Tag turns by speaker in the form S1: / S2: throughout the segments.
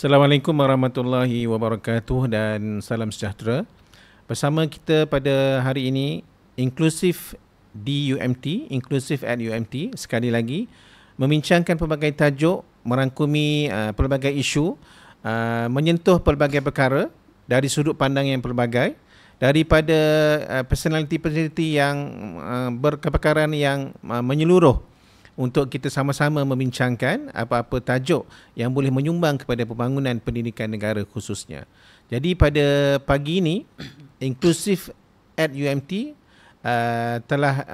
S1: Assalamualaikum warahmatullahi wabarakatuh dan salam sejahtera. Bersama kita pada hari ini, Inklusif di UMT, Inklusif at UMT, sekali lagi membincangkan pelbagai tajuk, merangkumi pelbagai isu, menyentuh pelbagai perkara dari sudut pandang yang pelbagai, daripada personaliti-personaliti yang berkepakaran yang menyeluruh, untuk kita sama-sama membincangkan apa-apa tajuk yang boleh menyumbang kepada pembangunan pendidikan negara khususnya. Jadi pada pagi ini, Inklusif at UMT telah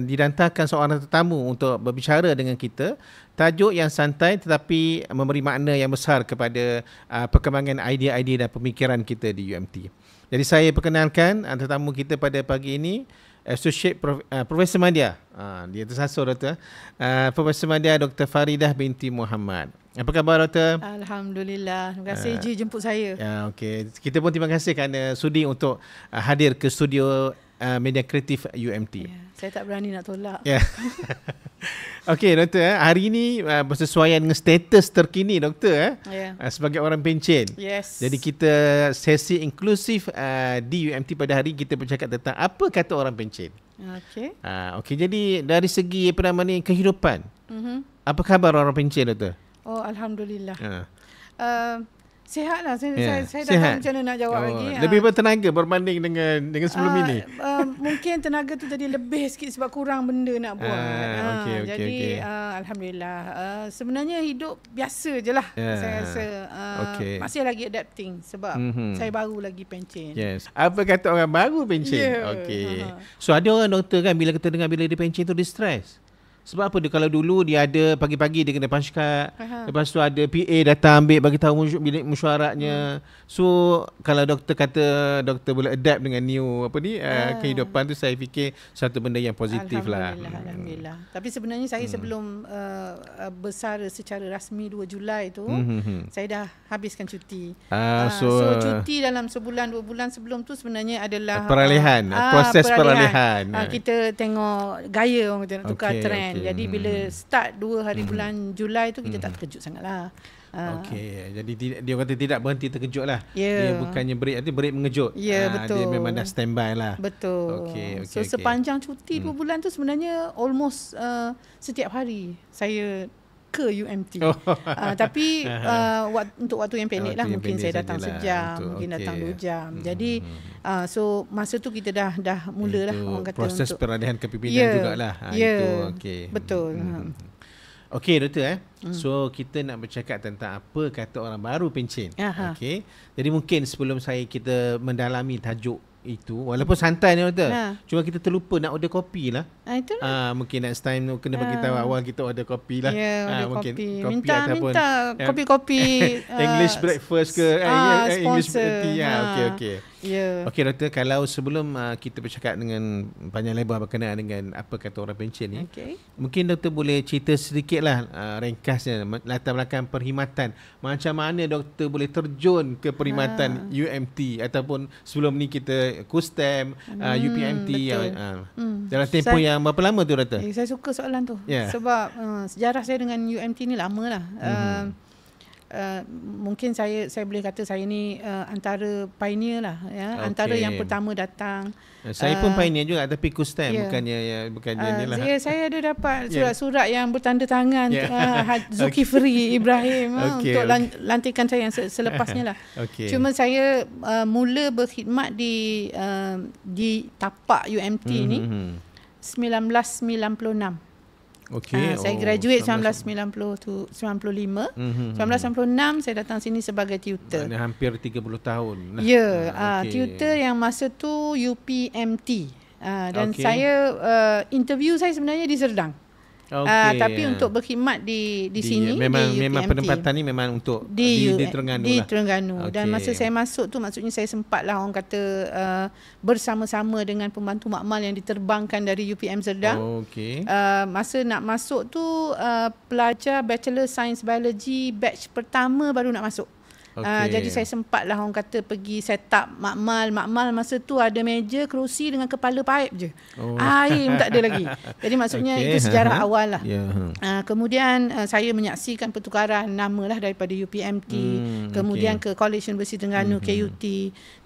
S1: didantarkan seorang tetamu untuk berbicara dengan kita. Tajuk yang santai tetapi memberi makna yang besar kepada perkembangan idea-idea dan pemikiran kita di UMT. Jadi saya perkenalkan tetamu kita pada pagi ini, Associate Profesor Madya. Dia tersasul, Doktor. Profesor Madya Dr. Faridah binti Muhammad. Apa khabar, Doktor?
S2: Alhamdulillah. Terima kasih Ji jemput saya.
S1: Okey. Kita pun terima kasih kerana sudi untuk hadir ke studio Media Kreatif UMT.
S2: Saya tak berani nak tolak.
S1: Okey, Doktor, hari ini bersesuaian dengan status terkini, Doktor, sebagai orang pencen.
S2: Yes.
S1: Jadi kita sesi inklusif di UMT pada hari kita bercakap tentang apa kata orang pencen.
S2: Okey.
S1: Okey, jadi dari segi kehidupan, apa khabar orang pencen, Doktor?
S2: Oh, alhamdulillah. Sihatlah. Saya tak tahu macam mana nak jawab lagi.
S1: Lebih bertenaga berbanding dengan sebelum ini.
S2: Mungkin tenaga tu jadi lebih sikit sebab kurang benda nak buat. Jadi alhamdulillah. Sebenarnya hidup biasa je lah. Saya rasa masih lagi adapting sebab saya baru lagi pencen.
S1: Yes. Apa kata orang baru pencen? Okey. So ada orang doktor kan bila kita dengar bila dia pencen tu dia stres. Sebab apa dia, kalau dulu dia ada pagi-pagi dia kena punch card, lepas tu ada PA datang ambil bagi tahu bilik mesyuaratnya. So kalau doktor kata doktor boleh adapt dengan new kehidupan tu, saya fikir satu benda yang positif lah.
S2: Alhamdulillah. Tapi sebenarnya saya sebelum bersara secara rasmi 2 Julai tu, saya dah habiskan cuti. So cuti dalam sebulan 2 bulan sebelum tu sebenarnya adalah
S1: peralihan, proses peralihan.
S2: Kita tengok gaya orang kata nak tukar trend. Jadi bila start 2 hari bulan Julai tu kita tak terkejut sangatlah.
S1: Okey, jadi dia kata tidak berhenti terkejut lah. Dia bukannya break, nanti break mengejut.
S2: Betul.
S1: Dia memang dah standby lah.
S2: Betul. So sepanjang cuti 2 bulan tu sebenarnya almost setiap hari saya ke UMT. Tapi untuk waktu yang pendek lah, mungkin saya datang sejam, mungkin datang 2 jam. Jadi so masa tu kita dah mula lah orang kata
S1: proses peralihan kepimpinan jugalah. Itu okey.
S2: Betul.
S1: Okey, Doktor, so kita nak bercakap tentang apa kata orang baru pencen. Okey. Jadi mungkin sebelum kita mendalami tajuk itu, walaupun santai ni, Doktor, cuma kita terlupa nak order kopi lah. Mungkin next time kena bagi tahu awal kita order kopi lah.
S2: Mungkin kopi
S1: minta
S2: kopi-kopi
S1: English breakfast ke English tea. Okey. Okey, Doktor, kalau sebelum kita bercakap dengan panjang lebar berkenaan dengan apa kata orang pencen ni, mungkin Doktor boleh cerita sedikit lah ringkasnya latar belakang perkhidmatan. Macam mana Doktor boleh terjun ke perkhidmatan UMT ataupun sebelum ni kita KUSTEM, UPMT dalam tempoh yang berapa lama tu, Doktor?
S2: Saya suka soalan tu sebab sejarah saya dengan UMT ni lama lah. Mungkin saya boleh kata saya ni antara pioneer lah, antara yang pertama datang.
S1: Saya pun pioneer juga, tapi KUSTEM bukannya ni lah.
S2: Saya ada dapat surat-surat yang bertanda tangan Zulkifli Ibrahim untuk lantikan saya yang selepasnya lah. Cuma saya mula berkhidmat di tapak UMT ni 1996. Saya graduate 1995. 1996 saya datang sini sebagai tutor.
S1: Hampir 30 tahun.
S2: Tutor yang masa tu UPMT. Dan saya interview saya sebenarnya di Serdang. Tapi untuk berkhidmat di sini
S1: memang penempatan ni memang untuk di
S2: Terengganu. Dan masa saya masuk tu, maksudnya saya sempatlah orang kata bersama-sama dengan pembantu makmal yang diterbangkan dari UPM Serdang. Masa nak masuk tu pelajar Bachelor Science Biology batch pertama baru nak masuk. Jadi saya sempatlah orang kata pergi set up makmal. Makmal masa tu ada meja, kerusi dengan kepala paip je. Air pun tak ada lagi. Jadi maksudnya itu sejarah awal lah. Kemudian saya menyaksikan pertukaran nama lah daripada UPMT, kemudian ke College Universiti Terengganu, KUT,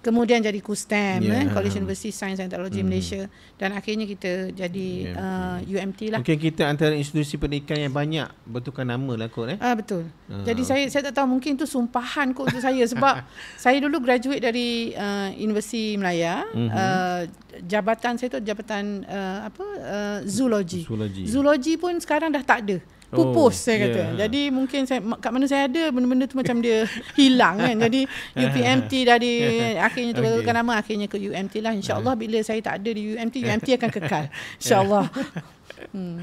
S2: kemudian jadi KUSTEM, College Universiti Sains dan Teknologi Malaysia, dan akhirnya kita jadi UMT lah.
S1: Mungkin kita antara institusi pendidikan yang banyak bertukar nama lah kot.
S2: Betul. Jadi saya tak tahu, mungkin itu sumpahan kot untuk saya sebab saya dulu graduate dari Universiti Melaya. Jabatan saya tu jabatan zoologi. Zoologi pun sekarang dah tak ada. Pupus saya kata. Jadi mungkin kat mana saya ada, benda-benda tu macam dia hilang kan. Jadi UPMT dari akhirnya tukar nama, akhirnya ke UMT lah. InsyaAllah bila saya tak ada di UMT, UMT akan kekal. InsyaAllah.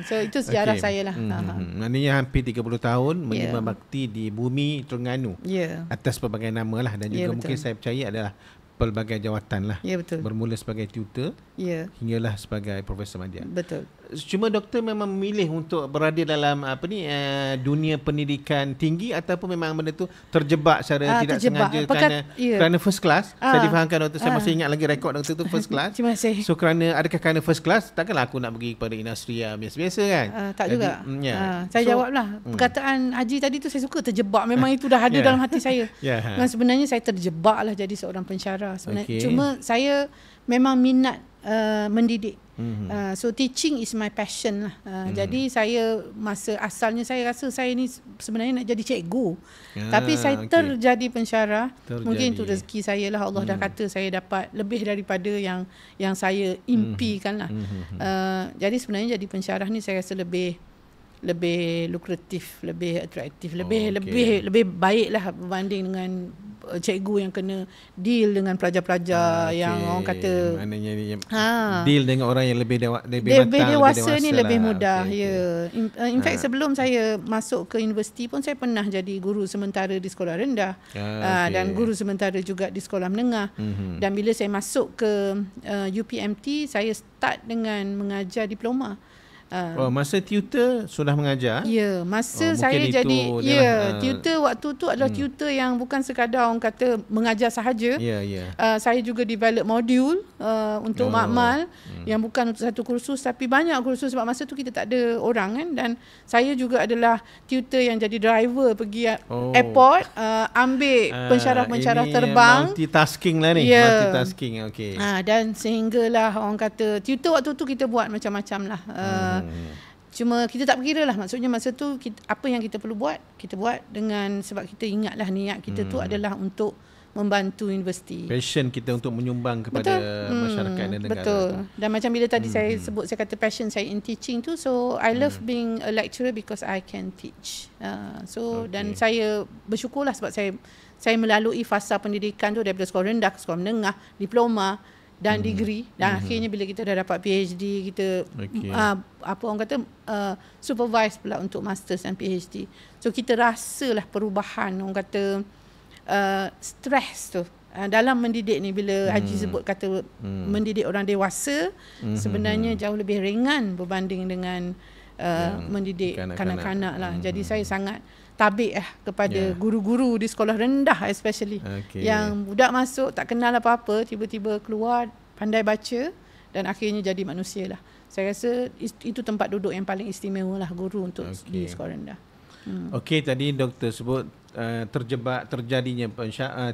S2: So itu sejarah saya lah.
S1: Maknanya hampir 30 tahun menyembah bakti di bumi Terengganu. Atas pelbagai nama lah. Dan juga mungkin saya percaya adalah pelbagai jawatan lah.
S2: Betul.
S1: Bermula sebagai tutor hinggalah sebagai Profesor Madya.
S2: Betul.
S1: Cuma doktor memang memilih untuk berada dalam dunia pendidikan tinggi ataupun memang benda tu terjebak secara tidak sengaja kerana first class. Saya difahamkan doktor, saya masih ingat lagi rekod doktor tu first class.
S2: Terima kasih.
S1: So adakah kerana first class, takkanlah aku nak pergi kepada industri biasa-biasa kan?
S2: Tak juga. Saya jawablah. Perkataan Haji tadi tu saya suka, terjebak. Memang itu dah ada dalam hati saya. Dan sebenarnya saya terjebak lah jadi seorang pensyarah sebenarnya. Cuma saya memang minat mendidik. So teaching is my passion lah. Jadi saya masa asalnya saya rasa saya ni sebenarnya nak jadi cikgu. Tapi saya terjadi pensyarah. Mungkin itu rezeki saya lah. Allah dah kata saya dapat lebih daripada yang saya impikan lah. Jadi sebenarnya jadi pensyarah ni saya rasa lebih lukratif, lebih atraktif, lebih baik lah berbanding dengan cikgu yang kena deal dengan pelajar-pelajar yang orang kata
S1: deal dengan orang yang lebih
S2: dewasa ni lebih mudah. In fact sebelum saya masuk ke universiti pun saya pernah jadi guru sementara di sekolah rendah dan guru sementara juga di sekolah menengah. Dan bila saya masuk ke UPMT, saya start dengan mengajar diploma.
S1: Masa tutor sudah mengajar?
S2: Ya, masa saya jadi tutor waktu tu adalah tutor yang bukan sekadar orang kata mengajar sahaja. Saya juga develop modul untuk makmal yang bukan untuk satu kursus tapi banyak kursus, sebab masa tu kita tak ada orang kan. Dan saya juga adalah tutor yang jadi driver pergi airport, ambil pensyarah-pensyarah terbang.
S1: Multitasking lah ni. Multitasking,
S2: dan sehinggalah orang kata tutor waktu tu kita buat macam-macam lah. Cuma kita tak berkira lah. Maksudnya masa tu apa yang kita perlu buat, kita buat dengan, sebab kita ingatlah niat kita tu adalah untuk membantu universiti.
S1: Passion kita untuk menyumbang kepada masyarakat dan negara.
S2: Betul. Dan macam bila tadi saya sebut, saya kata passion saya in teaching tu. So I love being a lecturer because I can teach. Dan saya bersyukurlah sebab saya melalui fasa pendidikan tu daripada sekolah rendah ke sekolah menengah, diploma dan degree, dan akhirnya bila kita dah dapat PhD, kita apa orang kata supervise pula untuk masters dan PhD. So kita rasalah perubahan orang kata stres tu dalam mendidik ni. Bila Haji sebut kata mendidik orang dewasa, sebenarnya jauh lebih ringan berbanding dengan mendidik kanak-kanak lah. Jadi saya sangat tabik kepada guru-guru di sekolah rendah especially, yang budak masuk tak kenal apa-apa, tiba-tiba keluar pandai baca dan akhirnya jadi manusia lah. Saya rasa itu tempat duduk yang paling istimewa lah guru untuk di sekolah rendah.
S1: Tadi doktor sebut terjadinya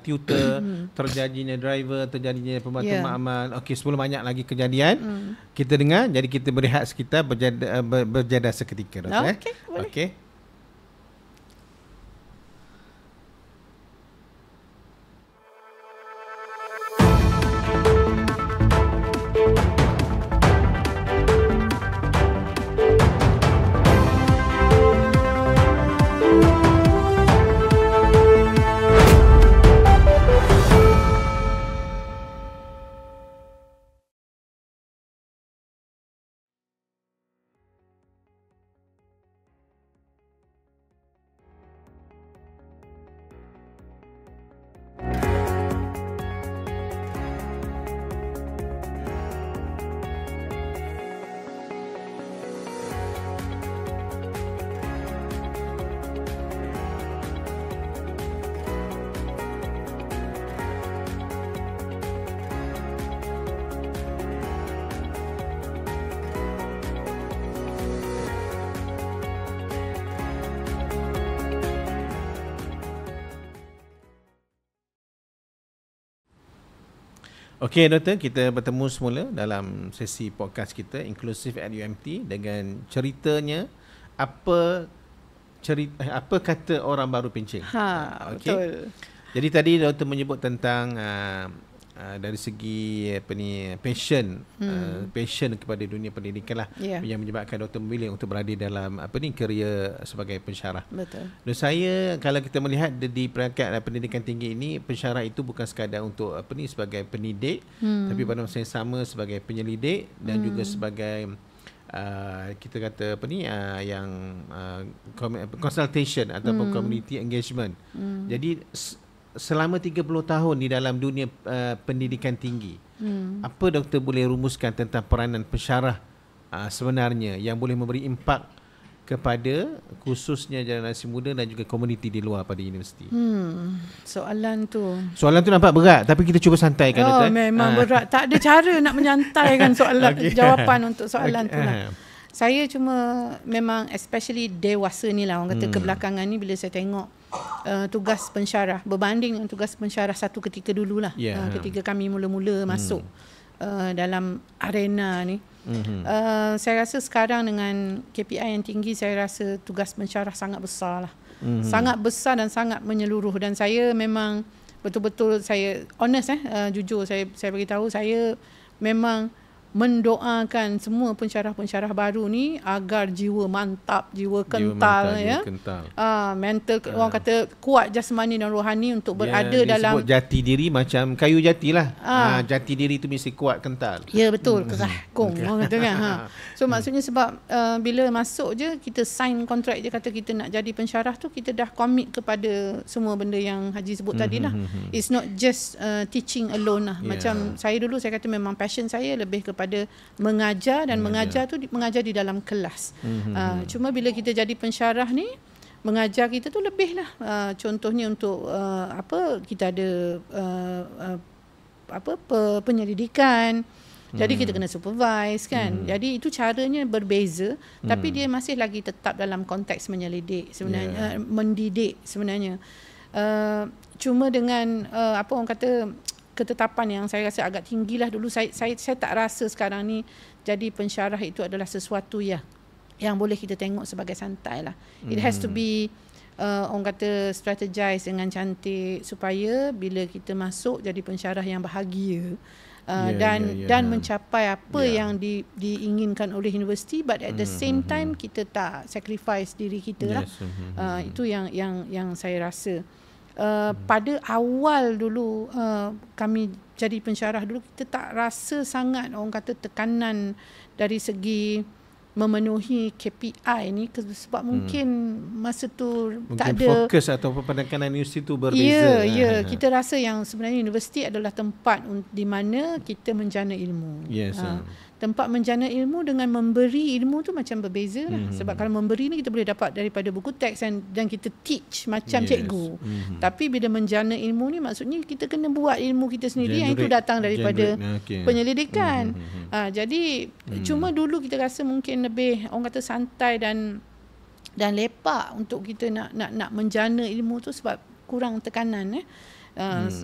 S1: tutor, terjadinya driver, terjadinya pembantu makmal. Sebelum banyak lagi kejadian kita dengar, jadi kita berehat sekitar, berjeda seketika. Boleh. Okey Doktor, kita bertemu semula dalam sesi podcast kita Inclusive at UMT dengan ceritanya apa kata orang baru pencen.
S2: Okay. Betul.
S1: Jadi tadi Doktor menyebut tentang dari segi passion kepada dunia pendidikan lah, yang menyebabkan Doktor memilih untuk berada dalam kerjaya sebagai pensyarah.
S2: Betul.
S1: Dan saya, kalau kita melihat di peringkat pendidikan tinggi ini, pensyarah itu bukan sekadar untuk sebagai pendidik, tapi pada masa yang sama sebagai penyelidik dan juga sebagai kita kata consultation ataupun community engagement. Jadi selama 30 tahun di dalam dunia pendidikan tinggi, apa Doktor boleh rumuskan tentang peranan pensyarah sebenarnya yang boleh memberi impak kepada khususnya generasi muda dan juga komuniti di luar pada universiti?
S2: Soalan tu
S1: nampak berat, tapi kita cuba santaikan.
S2: Memang berat. Tak ada cara nak menyantaikan soalan jawapan untuk soalan tu lah. Saya cuma memang especially dewasa ni lah, orang kata kebelakangan ni, bila saya tengok tugas pensyarah berbanding dengan tugas pensyarah satu ketika dululah, ketika kami mula-mula masuk dalam arena ni. Saya rasa sekarang dengan KPI yang tinggi, saya rasa tugas pensyarah sangat besar lah. Sangat besar dan sangat menyeluruh. Dan saya memang betul-betul, saya honest jujur saya beritahu, saya memang mendoakan semua pensyarah-pensyarah baru ni agar jiwa mantap, jiwa kental, mental, orang kata kuat jasmani dan rohani untuk berada dalam
S1: disebut jati diri macam kayu jati lah. Jati diri tu mesti kuat, kental.
S2: Ya betul, kerah kong orang kata kan. So maksudnya sebab bila masuk je, kita sign kontrak je kata kita nak jadi pensyarah tu, kita dah commit kepada semua benda yang Haji sebut tadi lah. It's not just teaching alone lah. Macam saya dulu, saya kata memang passion saya lebih kepada mengajar, dan mengajar tu mengajar di dalam kelas. Cuma bila kita jadi pensyarah ni, mengajar kita tu lebih lah. Contohnya untuk kita ada penyelidikan. Jadi kita kena supervise kan. Jadi itu caranya berbeza, tapi dia masih lagi tetap dalam konteks menyelidik sebenarnya, mendidik sebenarnya. Cuma dengan orang kata ketetapan yang saya rasa agak tinggilah dulu, saya tak rasa sekarang ni jadi pensyarah itu adalah sesuatu yang boleh kita tengok sebagai santai lah. It has to be orang kata strategize dengan cantik, supaya bila kita masuk jadi pensyarah yang bahagia dan mencapai apa yang diinginkan oleh universiti, but at the same time kita tak sacrifice diri kita lah. Itu yang saya rasa. Pada awal dulu kami jadi pensyarah dulu, kita tak rasa sangat orang kata tekanan dari segi memenuhi KPI ni, sebab mungkin masa tu mungkin tak ada
S1: fokus atau penekanan universiti tu berbeza.
S2: Kita rasa yang sebenarnya universiti adalah tempat di mana kita menjana ilmu. Tempat menjana ilmu dengan memberi ilmu tu macam berbeza lah. Sebab kalau memberi ni kita boleh dapat daripada buku teks dan kita teach macam cikgu. Tapi bila menjana ilmu ni, maksudnya kita kena buat ilmu kita sendiri, yang itu datang daripada penyelidikan. Jadi cuma dulu kita rasa mungkin lebih orang kata santai dan lepak untuk kita nak menjana ilmu tu, sebab kurang tekanan.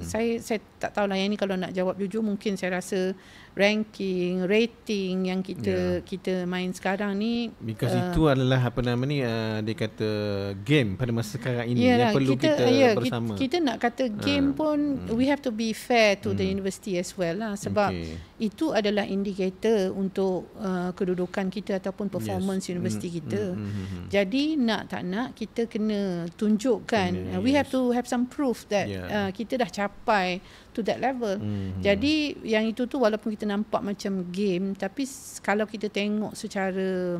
S2: Saya tak tahulah, yang ni kalau nak jawab jujur, mungkin saya rasa ranking, rating yang kita main sekarang ni, because
S1: itu adalah dia kata game pada masa sekarang ini yang perlu kita bersama.
S2: Kita nak kata game pun we have to be fair to the university as well lah, sebab itu adalah indikator untuk kedudukan kita ataupun performance universiti kita. Jadi nak tak nak kita kena tunjukkan, we have to have some proof that kita dah capai to that level. Jadi yang itu tu walaupun kita nampak macam game, tapi kalau kita tengok secara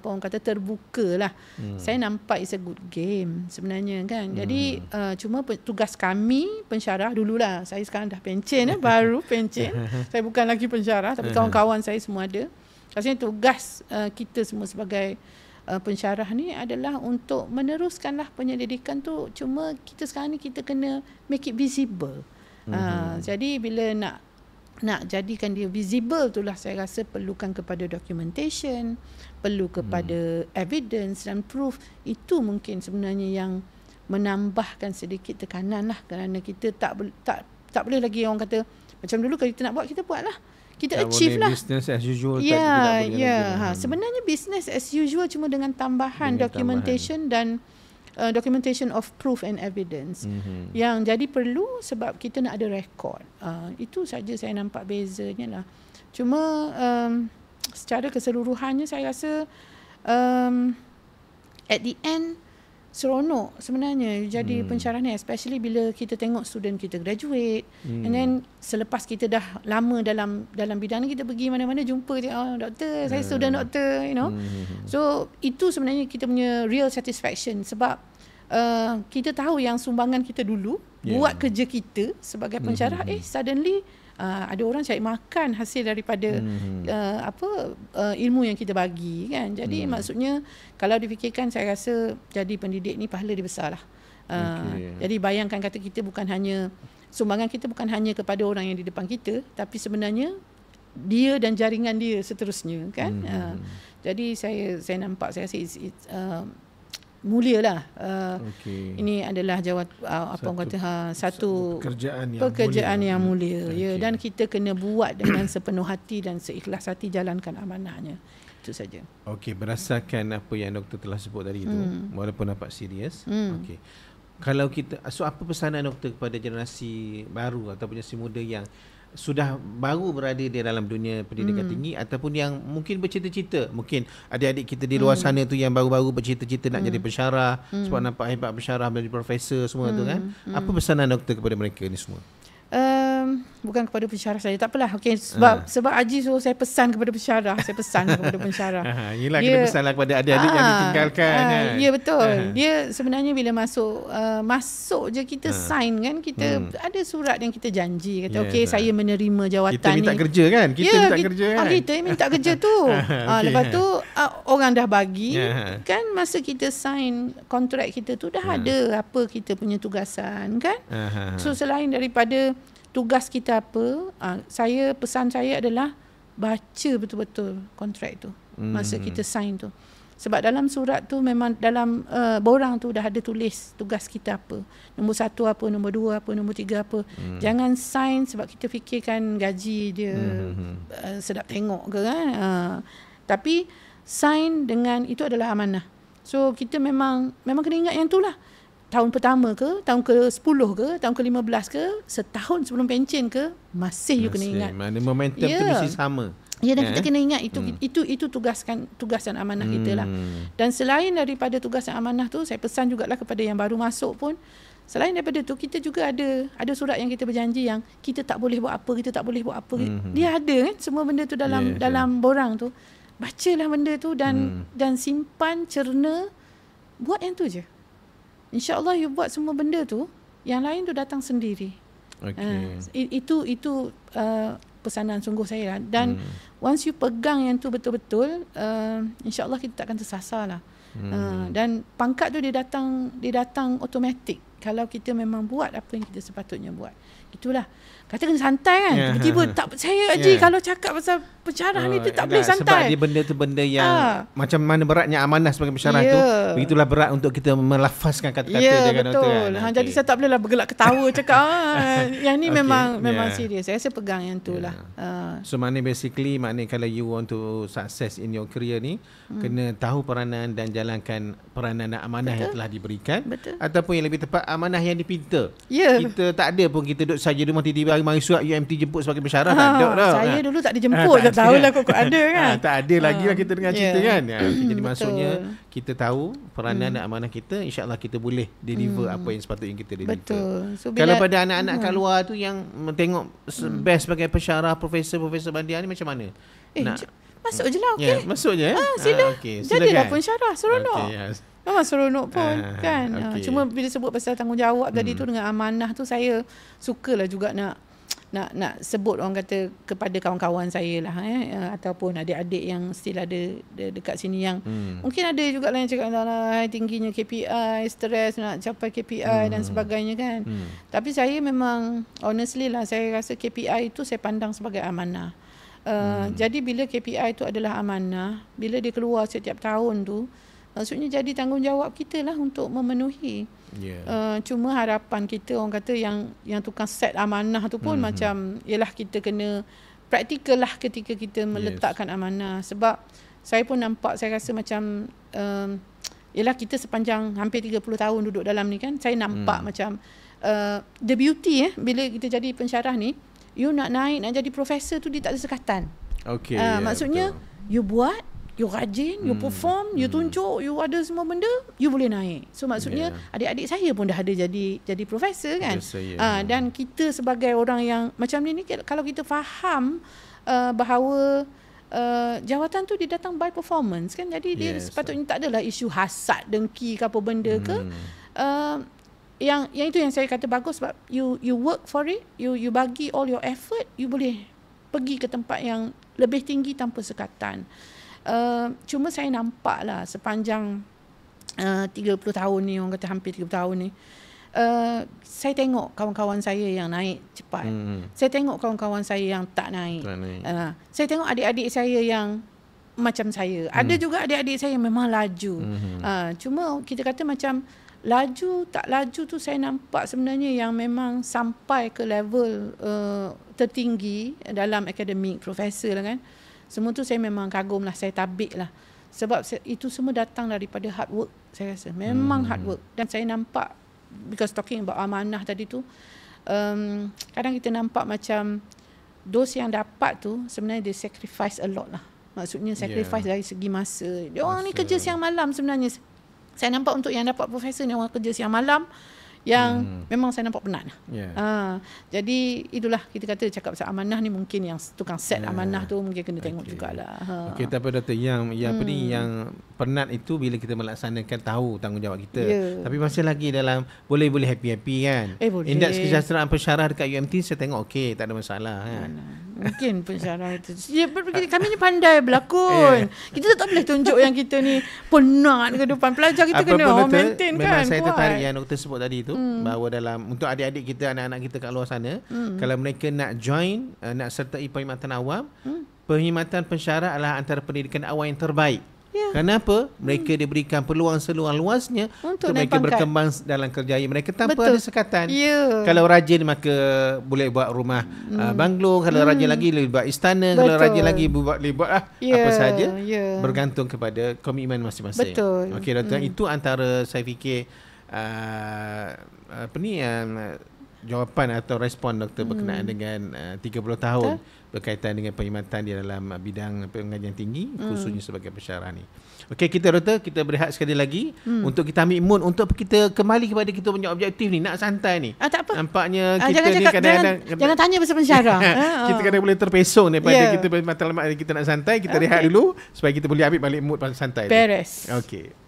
S2: orang kata terbuka lah, saya nampak it's a good game sebenarnya kan. Jadi cuma tugas kami pensyarah dululah, saya sekarang dah pencen baru pencen. Saya bukan lagi pensyarah, tapi kawan-kawan saya semua ada. Rasanya tugas kita semua sebagai pensyarah ni adalah untuk meneruskanlah penyelidikan tu. Cuma kita sekarang ni kita kena make it visible. Jadi bila nak jadikan dia visible, itulah saya rasa perlukan kepada documentation, perlu kepada evidence dan proof. Itu mungkin sebenarnya yang menambahkan sedikit tekanan lah, kerana kita tak boleh lagi orang kata Macam dulu kalau kita nak buat, kita buat lah. Kita achieve lah.
S1: Business as usual.
S2: Sebenarnya business as usual cuma dengan tambahan documentation dan documentation of proof and evidence. Yang jadi perlu sebab kita nak ada record. Itu saja saya nampak bezanya lah. Cuma secara keseluruhannya saya rasa at the end seronok sebenarnya jadi pensyarah ni, especially bila kita tengok student kita graduate and then selepas kita dah lama dalam bidang ni, kita pergi mana-mana jumpa dia, doktor, saya student doktor, you know. So itu sebenarnya kita punya real satisfaction sebab kita tahu yang sumbangan kita dulu buat kerja kita sebagai pensyarah, suddenly ada orang cari makan hasil daripada ilmu yang kita bagi kan. Jadi maksudnya kalau difikirkan, saya rasa jadi pendidik ni pahala dia besar lah. Jadi bayangkan kata kita bukan hanya sumbangan kita bukan hanya kepada orang yang di depan kita, tapi sebenarnya dia dan jaringan dia seterusnya kan. Jadi saya nampak, saya rasa it's mulia lah. Ini adalah satu pekerjaan yang mulia. Dan kita kena buat dengan sepenuh hati dan seikhlas hati, jalankan amanahnya. Itu saja. Okey,
S1: berdasarkan apa yang doktor telah sebut tadi itu, walaupun nampak serius, okey. Kalau kita, apa pesanan doktor kepada generasi baru ataupun generasi muda yang sudah baru berada di dalam dunia pendidikan tinggi ataupun yang mungkin bercita-cita, mungkin adik-adik kita di luar sana tu yang baru-baru bercita-cita nak jadi pensyarah sebab nampak hebat pensyarah, menjadi profesor semua tu kan. Apa pesanan doktor kepada mereka ni semua?
S2: Bukan kepada pensyarah saja, tak apalah. Okey, sebab Haji suruh saya pesan kepada pensyarah, saya pesan kepada pensyarah.
S1: Yelah, kena pesanlah kepada adik-adik yang ditinggalkan.
S2: Ya, betul. Dia sebenarnya bila masuk je kita sign kan, kita ada surat yang kita janji kata okey, saya menerima jawatan
S1: kita minta
S2: ni.
S1: Kerja kan? Kita minta kerja kan?
S2: Kita minta kerja tu. Lepas tu orang dah bagi kan, masa kita sign kontrak kita tu dah ada apa kita punya tugasan kan. So selain daripada tugas kita apa, pesan saya adalah baca betul-betul kontrak tu masa kita sign tu. Sebab dalam surat tu memang dalam borang tu dah ada tulis tugas kita apa, nombor 1 apa, nombor 2 apa, nombor 3 apa. Jangan sign sebab kita fikirkan gaji dia sedap tengok ke kan. Tapi sign dengan itu adalah amanah. So kita memang kena ingat yang tu lah. Tahun pertama ke, tahun ke-10 ke, tahun ke-15 ke, setahun sebelum pencen ke, masih you kena ingat.
S1: Mana momentum tu mesti sama.
S2: Ya, dan kita kena ingat itu tugasan amanah kita lah. Dan selain daripada tugasan amanah tu, saya pesan jugalah kepada yang baru masuk pun, selain daripada tu kita juga ada surat yang kita berjanji yang kita tak boleh buat apa, kita tak boleh buat apa. Dia ada kan semua benda tu dalam borang tu. Bacalah benda tu dan simpan, cerna, buat yang tu je. InsyaAllah you buat semua benda tu, yang lain tu datang sendiri. Itu pesanan sungguh saya. Dan once you pegang yang tu betul-betul, InsyaAllah kita takkan tersasar lah. Dan pangkat tu dia datang automatik kalau kita memang buat apa yang kita sepatutnya buat. Itulah. Kata kena santai kan. Tiba-tiba tak percaya Haji kalau cakap pasal pensyarah ni tu tak boleh santai.
S1: Sebab dia benda tu benda yang macam mana beratnya amanah sebagai pensyarah tu, begitulah berat untuk kita melafazkan kata-kata dia kan.
S2: Betul. Jadi saya tak bolehlah bergelak ketawa cakap yang ni memang serius. Saya rasa pegang yang tu lah.
S1: So maknanya basically kalau you want to success in your career ni, kena tahu peranan dan jalankan peranan dan amanah yang telah diberikan. Ataupun yang lebih tepat, amanah yang dipinta. Kita tak ada pun kita duduk saja rumah tiba-tiba mari surat UMT jemput sebagai pensyarah. Tak ada dah.
S2: Saya dulu tak dijemput. Tak tahulah kok ada kan.
S1: Tak ada lagi lah kita dengar cerita kan. Jadi maksudnya kita tahu peranan dan amanah kita, insyaAllah kita boleh deliver apa yang sepatutnya kita deliver.
S2: Betul. So,
S1: kalau pada anak-anak kat luar tu yang tengok best sebagai pensyarah, profesor Bandia ni macam mana?
S2: Masuk je lah. Okay.
S1: Masuk je.
S2: Sila. Jadilah pensyarah. Seronok. Memang seronok pun kan. Cuma bila sebut pasal tanggungjawab tadi tu dengan amanah tu, saya sukalah juga nak sebut orang kata kepada kawan-kawan saya lah ataupun adik-adik yang still ada dekat sini yang mungkin ada juga lah yang cakap tingginya KPI, stres nak capai KPI dan sebagainya kan. Tapi saya memang honestly lah, saya rasa KPI itu saya pandang sebagai amanah. Jadi bila KPI itu adalah amanah, bila dia keluar setiap tahun tu, Maksudnya jadi tanggungjawab kita lah untuk memenuhi. Cuma harapan kita, orang kata yang tukang set amanah tu pun macam ialah kita kena praktikal lah ketika kita meletakkan amanah. Sebab saya pun nampak, saya rasa macam ialah kita sepanjang hampir 30 tahun duduk dalam ni kan, saya nampak macam the beauty bila kita jadi pensyarah ni, you nak naik, nak jadi profesor tu dia tak ada sekatan. Maksudnya betul. You buat, you rajin, you perform, you tunjuk, you ada semua benda, you boleh naik. So maksudnya adik-adik saya pun dah ada jadi profesor kan. Dan kita sebagai orang yang macam ni kalau kita faham bahawa jawatan tu dia datang by performance kan. Jadi dia sepatutnya tak adalah isu hasad, dengki ke apa benda ke. Yang itu yang saya kata bagus, sebab you work for it, you bagi all your effort, you boleh pergi ke tempat yang lebih tinggi tanpa sekatan. Cuma saya nampak lah sepanjang 30 tahun ni, orang kata hampir 30 tahun ni, saya tengok kawan-kawan saya yang naik cepat. Saya tengok kawan-kawan saya yang tak naik. Saya tengok adik-adik saya yang macam saya. Ada juga adik-adik saya yang memang laju. Cuma kita kata macam laju tak laju tu, saya nampak sebenarnya yang memang sampai ke level tertinggi dalam akademik, profesor lah kan. Semua tu saya memang kagum lah, saya tabik lah. Sebab itu semua datang daripada hard work, saya rasa. Memang hard work. Dan saya nampak, because talking about amanah tadi tu, kadang kita nampak macam those yang dapat tu sebenarnya dia sacrifice a lot lah. Maksudnya sacrifice dari segi masa. Dia orang ni kerja siang malam sebenarnya. Saya nampak untuk yang dapat profesor ni orang kerja siang malam yang memang saya nampak penat lah. Jadi itulah kita kata cakap pasal amanah ni, mungkin yang tukang set amanah tu mungkin kena tengok jugalah.
S1: Okey, tapi doktor yang apa ni, yang penat itu bila kita melaksanakan tahu tanggungjawab kita. Tapi masih lagi dalam boleh happy-happy kan. Indeks kesejahteraan pensyarah dekat UMT saya tengok okey, tak ada masalah kan.
S2: Mungkin pensyarah itu kami ni pandai berlakon. Kita tak boleh tunjuk yang kita ni penat ke depan. Pelajar kita kena maintain kan.
S1: Memang saya tertarik yang doktor sebut tadi tu, bahawa dalam untuk adik-adik kita, anak-anak kita kat luar sana, kalau mereka nak join, nak sertai perkhidmatan awam, perkhidmatan pensyarah adalah antara pendidikan awam yang terbaik. Kenapa? Mereka diberikan peluang seluas-luasnya untuk mereka berkembang dalam kerjaya mereka tanpa ada sekatan. Kalau rajin maka boleh buat rumah banglo, kalau rajin lagi boleh buat istana, kalau rajin lagi boleh buat apa sahaja, bergantung kepada komitmen masing-masing. Okey doktor, itu antara saya fikir jawapan atau respon doktor berkenaan dengan 30 tahun berkaitan dengan perkhidmatan di dalam bidang pengajian tinggi, khususnya sebagai pensyarah ni. Okey, kita berehat sekali lagi untuk kita ambil mood untuk kita kembali kepada kita punya objektif ni, nak santai ni.
S2: Tak apa.
S1: Nampaknya kita ni kadang-kadang
S2: jangan tanya pasal pensyarah.
S1: Kita kadang boleh terpesong daripada kita matlamat kita nak santai. Kita rehat dulu supaya kita boleh ambil balik mood pasal santai.
S2: Beres.
S1: Okey.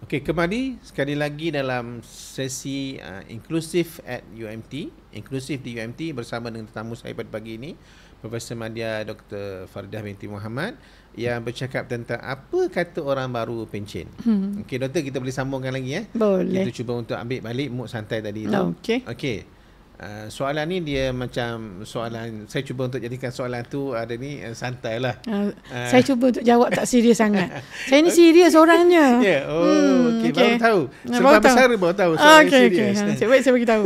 S1: Okey, kembali sekali lagi dalam sesi Inklusif at UMT, Inklusif di UMT bersama dengan tetamu saya pada pagi ini, Profesor Madya Dr. Fardah binti Muhammad yang bercakap tentang apa kata orang baru pencen. Okey, doktor, kita boleh sambungkan lagi
S2: Boleh.
S1: Kita cuba untuk ambil balik mood santai tadi tu.
S2: Okey.
S1: Okey. Soalan ni dia macam soalan, saya cuba untuk jadikan soalan tu ada ni santai lah.
S2: Saya cuba untuk jawab tak serius sangat. Saya ni serius orangnya.
S1: Ya, okey, baru tahu. Sebab besar baru tahu soalan serius.
S2: Baik, saya bagi tahu.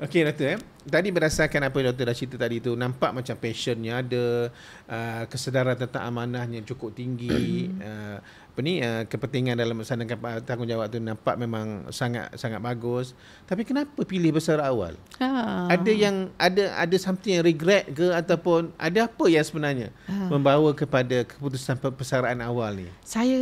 S1: Okey, doktor, tadi berdasarkan apa yang doktor dah cerita tadi tu, nampak macam passionnya ada, kesedaran tentang amanahnya cukup tinggi, kepentingan dalam melaksanakan tanggungjawab tu nampak memang sangat bagus. Tapi kenapa pilih besar awal? Ada yang ada something yang regret ke, ataupun ada apa yang sebenarnya membawa kepada keputusan persaraan awal ni? Saya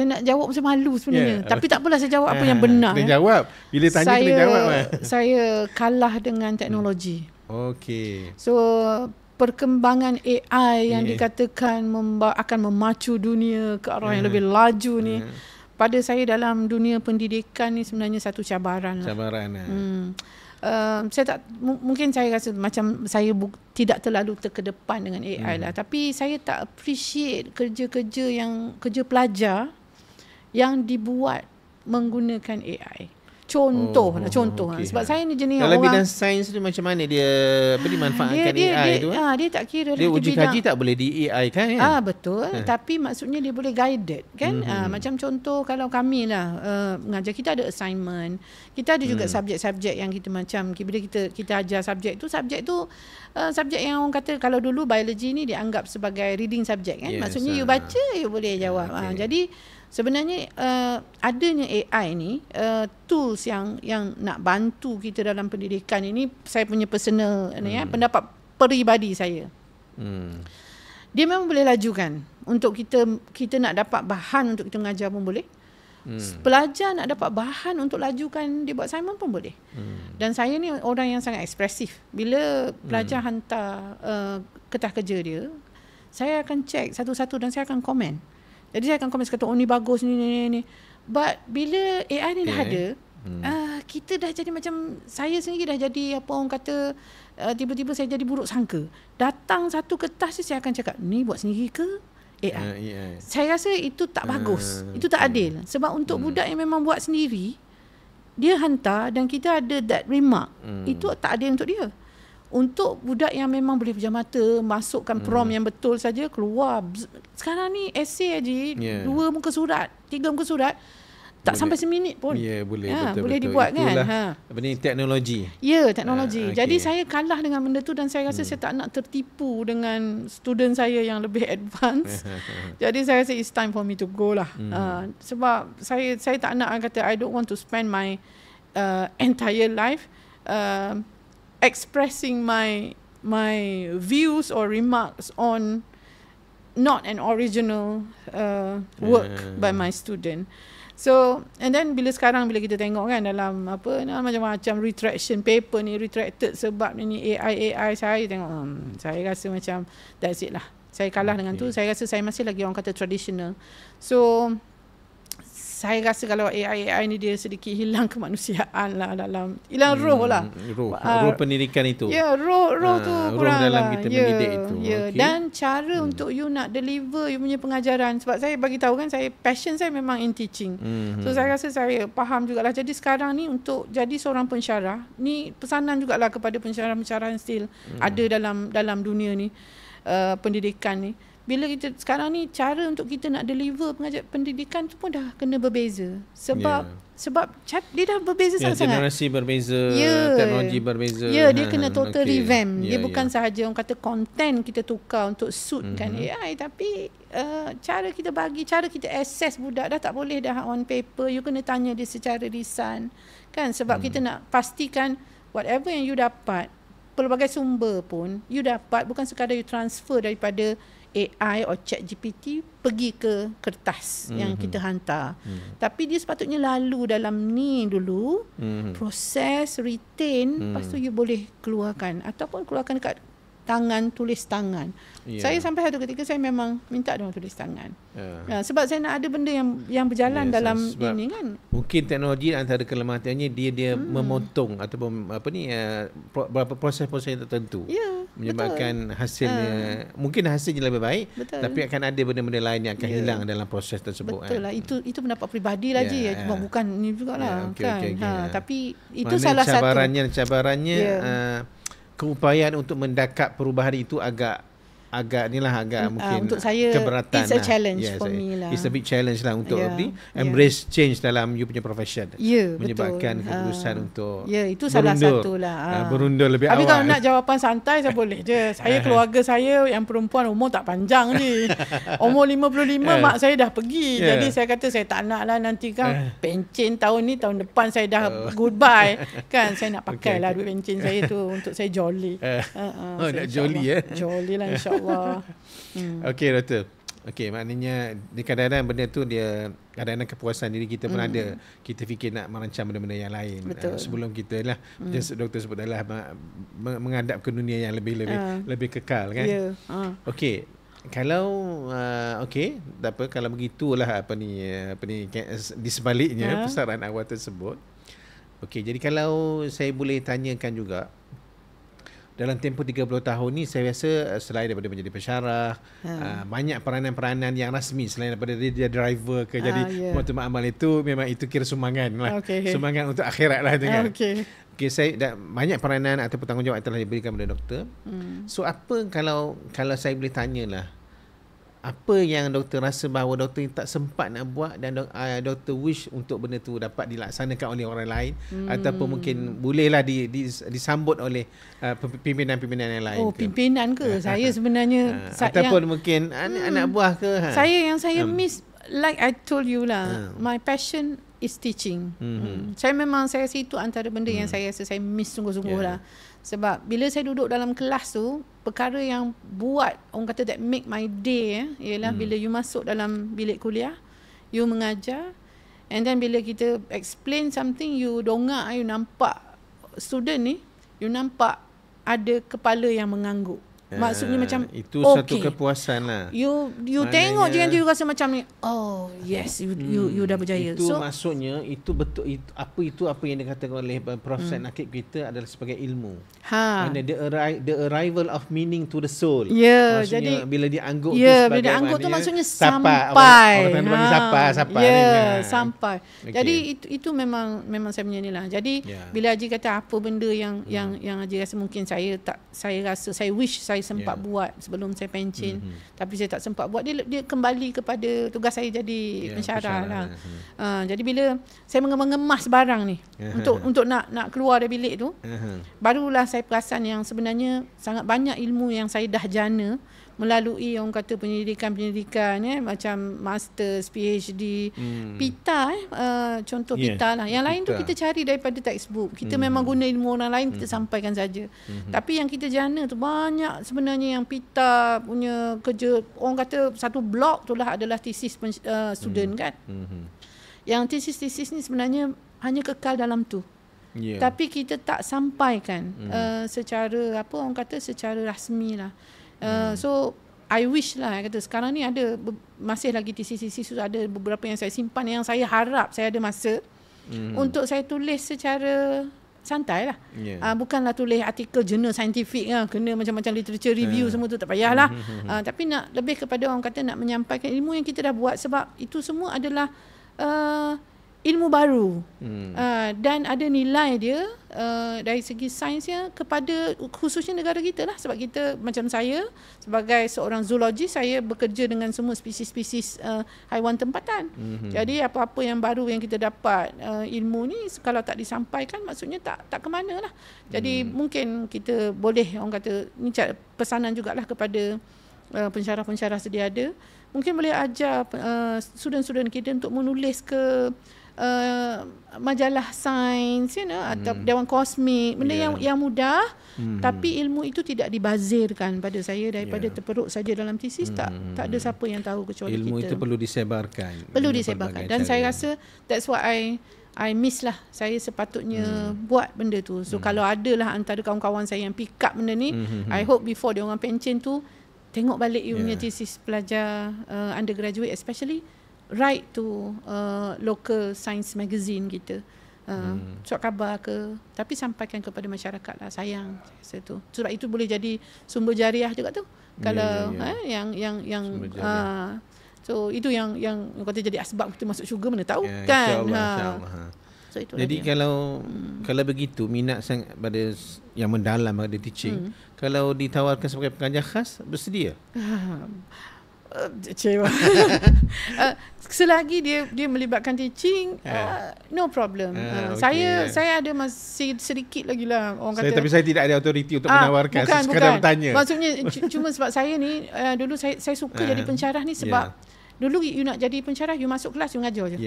S2: nak jawab macam malu sebenarnya. Tapi tak apalah, saya jawab apa yang benar.
S1: Kena jawab. Bila tanya kena jawab.
S2: Saya kalah dengan teknologi.
S1: Okey.
S2: So perkembangan AI yang dikatakan akan memacu dunia ke arah yang lebih laju ni, pada saya dalam dunia pendidikan ni sebenarnya satu cabaran lah. Saya tak, mungkin saya rasa macam saya tidak terlalu terkedepan dengan AI lah, tapi saya tak appreciate kerja pelajar yang dibuat menggunakan AI. Contoh. Okay. Sebab saya ni jenis
S1: dalam
S2: orang,
S1: bidang sains tu macam mana dia dimanfaatkan AI tu?
S2: Dia tak kira
S1: dia uji kaji tak boleh di AI kan?
S2: Betul. Tapi maksudnya dia boleh guided kan? Macam contoh kalau kami lah mengajar, kita ada assignment, kita ada juga subjek-subjek yang kita macam bila kita ajar subjek tu subjek yang orang kata kalau dulu biologi ni dianggap sebagai reading subjek kan? Maksudnya you baca you boleh jawab. Jadi sebenarnya adanya AI ni tools yang nak bantu kita dalam pendidikan ini, saya punya personal pendapat peribadi saya. Dia memang boleh lajukan untuk kita nak dapat bahan untuk kita mengajar pun boleh. Pelajar nak dapat bahan untuk lajukan dia buat assignment pun boleh. Dan saya ni orang yang sangat ekspresif. Bila pelajar hantar kertas kerja dia, saya akan cek satu-satu dan saya akan komen. Jadi saya akan komen kata ni bagus ni. But bila AI ni dah ada, kita dah jadi macam, saya sendiri dah jadi apa orang kata, tiba-tiba saya jadi buruk sangka. Datang satu kertas saya akan cakap ni buat sendiri ke AI? Saya rasa itu tak bagus. Itu tak adil. Sebab untuk budak yang memang buat sendiri, dia hantar dan kita ada that remark, itu tak adil untuk dia. Untuk budak yang memang boleh pejam mata, masukkan prompt yang betul saja, keluar. Sekarang ni essay aja 2 muka surat, 3 muka surat, tak boleh, sampai seminit pun.
S1: Boleh.
S2: Boleh dibuat. Itulah, kan.
S1: Apa ni, teknologi.
S2: Teknologi. Jadi saya kalah dengan benda tu dan saya rasa saya tak nak tertipu dengan student saya yang lebih advance. Jadi saya rasa it's time for me to go lah. Sebab saya tak nak kata I don't want to spend my entire life expressing my views or remarks on not an original work by my student. So and then bila kita tengok kan dalam macam-macam retraction paper ni retracted sebab ni AI saya tengok saya rasa macam that's it lah. Saya kalah dengan tu. Saya rasa saya masih lagi orang kata traditional. So saya rasa kalau AI ni dia sedikit hilang kemanusiaan lah, dalam hilang roh lah.
S1: Roh pendidikan itu.
S2: Roh tu kurang
S1: dalam
S2: lah.
S1: kita mendidik itu.
S2: Dan cara untuk you nak deliver you punya pengajaran. Sebab saya bagi tahu kan, passion saya memang in teaching. So saya rasa saya faham jugalah. Jadi sekarang ni untuk jadi seorang pensyarah, ni pesanan jugalah kepada pensyarah-pensyarah yang still ada dalam dunia ni, pendidikan ni. Bila kita sekarang ni, cara untuk kita nak deliver pendidikan tu pun dah kena berbeza. Sebab dia dah berbeza sangat-sangat.
S1: Generasi berbeza, teknologi berbeza.
S2: Dia kena total revamp. Dia bukan sahaja orang kata content kita tukar untuk suitkan AI, tapi cara kita bagi, cara kita assess budak dah tak boleh dah on paper. You kena tanya dia secara lisan. Kan? Sebab kita nak pastikan whatever yang you dapat, pelbagai sumber pun you dapat, bukan sekadar you transfer daripada AI atau ChatGPT pergi ke kertas yang kita hantar. Tapi dia sepatutnya lalu dalam ni dulu, proses, retain, lepas tu you boleh keluarkan ataupun keluarkan dekat tangan, tulis tangan. Saya sampai satu ketika saya memang minta dia tulis tangan. Sebab saya nak ada benda yang berjalan dalam ini kan.
S1: Mungkin teknologi antara kelemahannya dia memotong ataupun berapa proses-proses tertentu. Menyebabkan hasilnya mungkin hasilnya lebih baik, tapi akan ada benda-benda lain yang akan hilang dalam proses tersebut.
S2: Betul lah. Itu pendapat peribadi lah je. Bukan ni jugalah kan. Tapi itu salah satu
S1: cabarannya keupayaan untuk mendapat perubahan itu agak mungkin
S2: untuk saya
S1: keberatan.
S2: It's a challenge for me lah.
S1: It's a big challenge lah untuk embrace change dalam you punya profession. Menyebabkan keputusan untuk
S2: itu salah satu lah.
S1: Berundur lebih awal.
S2: Tapi kalau nak jawapan santai saya boleh je. Saya keluarga saya yang perempuan umur tak panjang ni. Umur 55 mak saya dah pergi. Jadi saya kata saya tak nak lah nanti kan pencen tahun ni, tahun depan saya dah goodbye. Kan saya nak pakai lah duit pencen saya tu untuk saya jolly.
S1: Nak jolly
S2: Jolly lah insyaAllah.
S1: Okey doktor. Okey, maknanya di kadang-kadang benda tu dia kadang-kadang kepuasan diri kita pun ada. Kita fikir nak merancang benda-benda yang lain. Sebelum kita lah doktor sebut adalah menghadap ke dunia yang lebih kekal kan. Okey. Kalau tak apa, kalau begitulah apa ni di sebaliknya pusaran awal tersebut. Okey, jadi kalau saya boleh tanyakan juga, dalam tempoh 30 tahun ni saya rasa selain daripada menjadi pensyarah, banyak peranan-peranan yang rasmi selain daripada dia driver ke jadi muatamad amal, itu memang itu kira sumbangan lah. Sumbangan untuk akhirat lah tu kan. Saya banyak peranan atau tanggungjawab yang telah diberikan kepada doktor. So apa kalau saya boleh tanyalah, apa yang doktor rasa bahawa doktor tak sempat nak buat dan doktor wish untuk benda tu dapat dilaksanakan oleh orang lain, ataupun mungkin bolehlah disambut oleh pimpinan-pimpinan yang lain.
S2: Pimpinan ke? Saya sebenarnya
S1: ataupun mungkin anak buah ke?
S2: Saya miss, like I told you lah, my passion is teaching. Saya rasa itu antara benda yang saya rasa saya miss sungguh-sungguh lah. Sebab bila saya duduk dalam kelas tu, perkara yang buat orang kata that make my day ialah bila you masuk dalam bilik kuliah, you mengajar, and then bila kita explain something, you dongak, you nampak student ni, you nampak ada kepala yang mengangguk. Maksudnya macam
S1: itu satu kepuasan lah.
S2: You tengok je kan, you rasa macam ni, oh yes, you dah berjaya.
S1: Itu maksudnya itu betul, apa yang dikatakan oleh Prof. Said Nakib kita adalah sebagai ilmu. The arrival of meaning to the soul. Maksudnya jadi bila diangguk tu sebagai
S2: bila diangguk tu maksudnya
S1: sampai.
S2: Sampai. Jadi itu memang saya punya ni lah. Jadi bila Haji kata apa benda yang Haji rasa mungkin saya wish saya sempat buat sebelum saya pencen, tapi saya tak sempat buat, dia kembali kepada tugas saya jadi pensyarah lah. Jadi bila saya mengemas barang ni untuk nak keluar dari bilik tu, barulah saya perasan yang sebenarnya sangat banyak ilmu yang saya dah jana melalui orang kata pendidikan macam masters, PhD, PITA contoh PITA lah. Yang lain tu kita cari daripada textbook. Kita memang guna ilmu orang lain, kita sampaikan saja. Tapi yang kita jana tu banyak sebenarnya yang PITA punya kerja, orang kata satu blok tu lah adalah tesis student kan. Yang tesis ni sebenarnya hanya kekal dalam tu. Tapi kita tak sampaikan secara orang kata secara rasmi lah. So I wish lah, kata sekarang ni ada masih lagi tesis ada beberapa yang saya simpan, yang saya harap saya ada masa untuk saya tulis secara santai lah. Bukanlah tulis artikel jurnal saintifik lah, kena macam-macam literature review semua tu tak payahlah. Tapi nak lebih kepada orang kata nak menyampaikan ilmu yang kita dah buat, sebab itu semua adalah ilmu baru dan ada nilai dia dari segi sainsnya kepada khususnya negara kita lah. Sebab kita, macam saya sebagai seorang zoologis, saya bekerja dengan semua spesies-spesies haiwan tempatan. Jadi apa-apa yang baru yang kita dapat, ilmu ni kalau tak disampaikan, maksudnya tak ke mana lah. Jadi mungkin kita boleh, orang kata ni pesanan jugalah kepada pensyarah-pensyarah sedia ada, mungkin boleh ajar student-student kita untuk menulis ke majalah sains, atau Dewan Kosmik, benda yang mudah, tapi ilmu itu tidak dibazirkan pada saya daripada terperuk saja dalam tesis. Tak ada siapa yang tahu kecuali
S1: ilmu
S2: kita.
S1: Ilmu itu perlu disebarkan.
S2: Perlu disebarkan. Dan saya rasa that's what I miss lah. Saya sepatutnya buat benda tu. So kalau adalah antara kawan-kawan saya yang pick up benda ni, I hope before dia orang pencen tu, tengok balik you punya tesis pelajar undergraduate, especially write to local science magazine kita, surat khabar ke, tapi sampaikan kepada masyarakat lah. Sayang saya tu. Sebab itu boleh jadi sumber jariah juga tu. Kalau yang so itu yang kata jadi asbab kita masuk syurga, mana tahu kan.
S1: InsyaAllah. So, jadi kalau begitu minat sangat pada yang mendalam pada teaching, kalau ditawarkan sebagai pengajar khas, bersedia?
S2: Kecewa. Selagi dia melibatkan teaching, no problem. Saya ada masih sedikit lagi lah orang kata.
S1: Tapi saya tidak ada autoriti untuk menawarkan. Saya sekadar bertanya.
S2: Maksudnya cuma sebab saya ni dulu saya suka jadi pensyarah ni sebab dulu you nak jadi pensyarah, you masuk kelas, you ngajar je.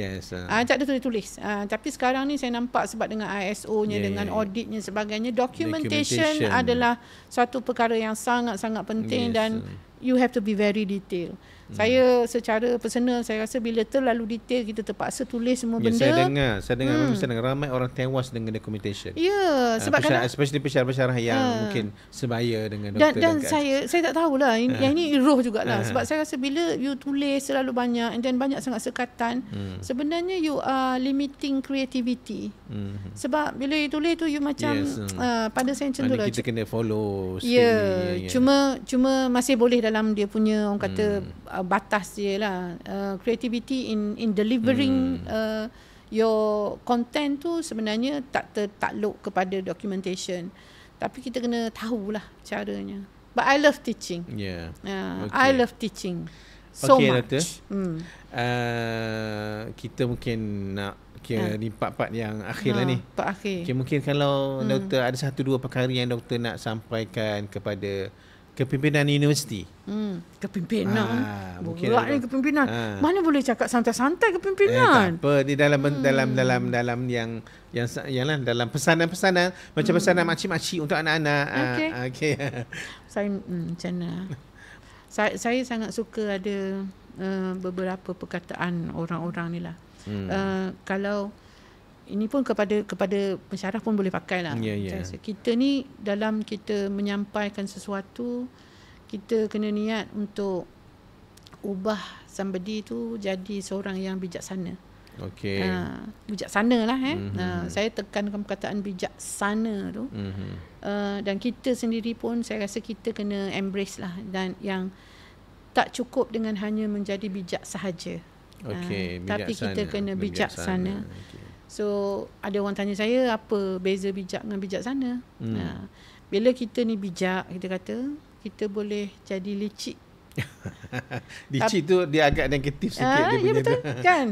S2: Tak ada tulis. Tapi sekarang ni saya nampak sebab dengan ISO-nya, dengan auditnya sebagainya, documentation adalah satu perkara yang sangat-sangat penting, dan you have to be very detailed. Saya secara personal, saya rasa bila terlalu detail, kita terpaksa tulis semua benda.
S1: Saya dengar ramai orang tewas dengan documentation.
S2: Sebab
S1: especially pensyarah-pensyarah yang mungkin sebaya dengan doktor.
S2: Dan saya tak tahulah, yang ini roh jugalah. Sebab saya rasa bila you tulis terlalu banyak, and then banyak sangat sekatan, sebenarnya you are limiting creativity. Sebab bila you tulis tu, you macam pada saya macam tu lah.
S1: Kita kena follow.
S2: Cuma masih boleh dalam dia punya orang kata batas dia lah. Creativity in delivering your content tu sebenarnya tak tertakluk kepada documentation, tapi kita kena tahulah caranya. But I love teaching. I love teaching so much. Doktor,
S1: kita mungkin nak kira ni part-part yang akhir lah ni.
S2: Part akhir.
S1: Okay, mungkin kalau doktor ada 1-2 perkara yang doktor nak sampaikan kepada kepimpinan universiti.
S2: Kepimpinan. Berat ni kepimpinan. Mana boleh cakap santai-santai kepimpinan?
S1: Tak apa, di dalam yang dalam pesanan-pesanan macam pesanan makcik-makcik untuk anak-anak. Okey.
S2: Saya macam mana? Saya sangat suka ada beberapa perkataan orang-orang ni lah. Kalau ini pun kepada pensyarah pun boleh pakai lah. Kita ni dalam kita menyampaikan sesuatu, kita kena niat untuk ubah somebody tu jadi seorang yang bijaksana. Bijaksana lah. Saya tekankan perkataan bijaksana tu. Dan kita sendiri pun saya rasa kita kena embrace lah, dan yang tak cukup dengan hanya menjadi bijak sahaja. Tapi kita kena bijaksana. So ada orang tanya saya, apa beza bijak dengan bijaksana? Bila kita ni bijak, kita kata kita boleh jadi licik.
S1: Licik tu dia agak negatif sikit dia punya
S2: betul kan.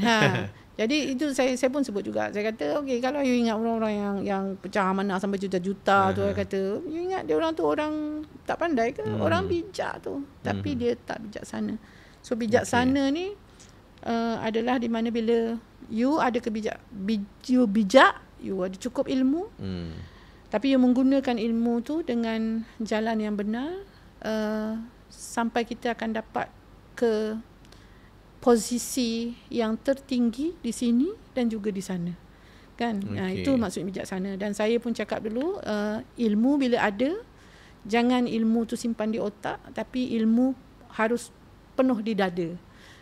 S2: Jadi itu saya pun sebut juga. Saya kata kalau you ingat orang-orang yang pecah amanah sampai juta-juta tu, saya kata you ingat dia orang tu orang tak pandai ke? Orang bijak tu, tapi dia tak bijaksana. So bijaksana ni adalah di mana bila you ada you bijak, you ada cukup ilmu, tapi you menggunakan ilmu tu dengan jalan yang benar, sampai kita akan dapat ke posisi yang tertinggi di sini dan juga di sana, kan? Itu maksud bijaksana. Dan saya pun cakap dulu, ilmu bila ada, jangan ilmu tu simpan di otak, tapi ilmu harus penuh di dada.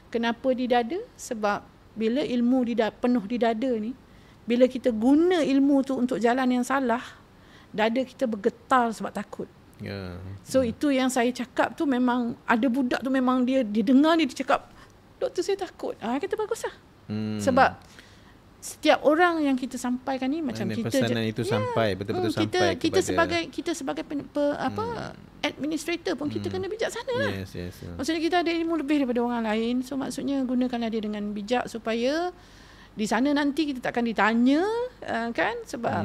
S2: Kenapa di dada? Sebab bila ilmu penuh di dada ni, bila kita guna ilmu tu untuk jalan yang salah, dada kita bergetar sebab takut. So itu yang saya cakap tu, memang ada budak tu memang dia dengar ni, dia cakap, doktor saya takut. Kata baguslah. Sebab setiap orang yang kita sampaikan ni macam kita
S1: pesanan itu sampai betul-betul sampai
S2: kita sebagai administrator pun kita kena bijaksana lah. Maksudnya kita ada ilmu lebih daripada orang lain, so maksudnya gunakanlah dia dengan bijak supaya di sana nanti kita takkan ditanya, kan? Sebab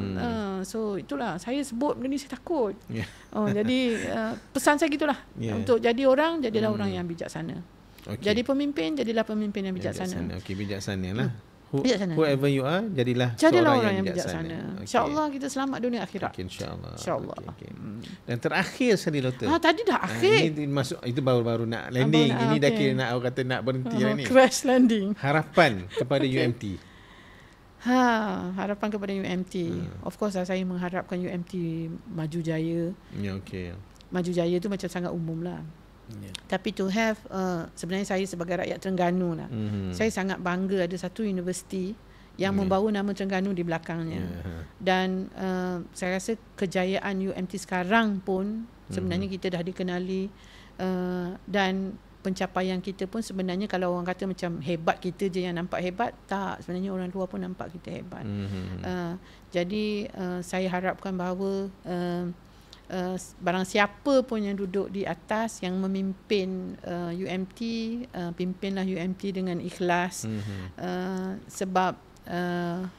S2: so itulah saya sebut benda ni, saya takut. Jadi pesan saya gitulah. Untuk jadi orang, jadilah orang yang bijaksana. Jadi pemimpin, jadilah pemimpin yang bijaksana.
S1: Bijaksana lah. Whoever you are, jadilah
S2: orang yang bijaksana. Okay. InsyaAllah kita selamat dunia akhirat.
S1: Okay, InsyaAllah.
S2: Okay.
S1: Dan terakhir sekali Doktor.
S2: Tadi dah akhir.
S1: Ini masuk, itu baru nak landing. Ini dah kira nak, orang kata nak berhenti ni.
S2: Crash landing.
S1: Harapan kepada UMT.
S2: Harapan kepada UMT. Of course saya mengharapkan UMT maju jaya. Maju jaya tu macam sangat umum lah. Tapi to have sebenarnya saya sebagai rakyat Terengganu lah, saya sangat bangga ada satu universiti yang membawa nama Terengganu di belakangnya. Dan saya rasa kejayaan UMT sekarang pun sebenarnya kita dah dikenali, dan pencapaian kita pun sebenarnya kalau orang kata macam hebat kita je yang nampak hebat, tak, sebenarnya orang luar pun nampak kita hebat. Jadi saya harapkan bahawa barang siapa pun yang duduk di atas yang memimpin UMT, pimpinlah UMT dengan ikhlas. Sebab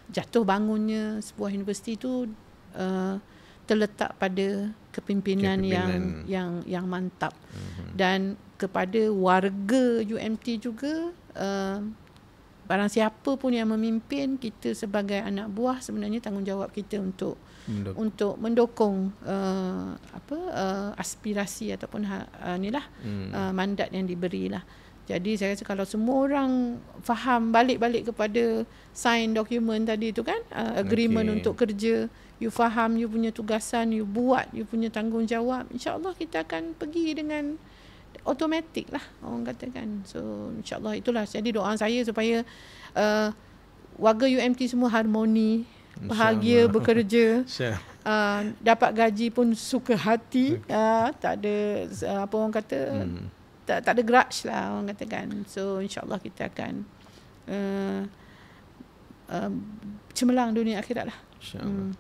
S2: jatuh bangunnya sebuah universiti itu terletak pada kepimpinan yang mantap. Dan kepada warga UMT juga, barang siapa pun yang memimpin, kita sebagai anak buah sebenarnya tanggungjawab kita untuk mendukung aspirasi ataupun mandat yang diberilah. Jadi saya rasa kalau semua orang faham balik kepada sign dokumen tadi tu kan, agreement untuk kerja, you faham you punya tugasan, you buat you punya tanggungjawab, insya-Allah kita akan pergi dengan automatik lah orang katakan. So insya-Allah itulah jadi doa saya supaya warga UMT semua harmoni, bahagia bekerja, dapat gaji pun suka hati, tak ada apa orang kata, tak ada grudge lah orang katakan. So insyaAllah kita akan cemerlang dunia akhirat lah.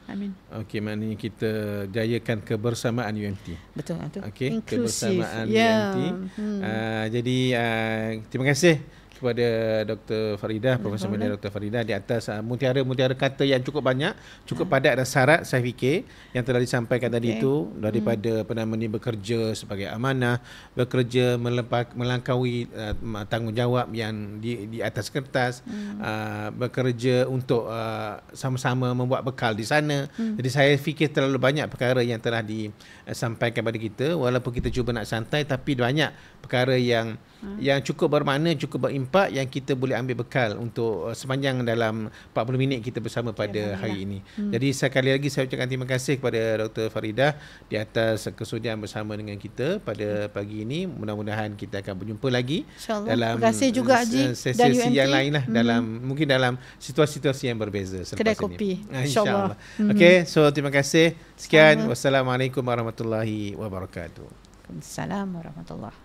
S2: Amin. Okey, maknanya kita jayakan kebersamaan UMT. Betul. Okey, kebersamaan UMT. Jadi terima kasih kepada Dr. Faridah, Profesor Mendia Dr. Faridah di atas mutiara-mutiara kata yang cukup banyak, cukup padat dan syarat saya fikir yang telah disampaikan tadi itu, daripada bekerja sebagai amanah, bekerja melangkaui tanggungjawab yang di atas kertas, bekerja untuk sama-sama membuat bekal di sana. Jadi saya fikir terlalu banyak perkara yang telah disampaikan kepada kita, walaupun kita cuba nak santai, tapi banyak perkara yang cukup bermakna, cukup berimpak, yang kita boleh ambil bekal untuk sepanjang dalam 40 minit kita bersama pada hari ini. Jadi sekali lagi saya ucapkan terima kasih kepada Dr. Faridah di atas kesudian bersama dengan kita pada pagi ini. Mudah-mudahan kita akan berjumpa lagi dalam sesi yang lain lah, mungkin dalam situasi-situasi yang berbeza selepas kedai kopi ini. InsyaAllah. Okey, so terima kasih. Sekian. Wassalamualaikum warahmatullahi wabarakatuh. Waalaikumsalam warahmatullahi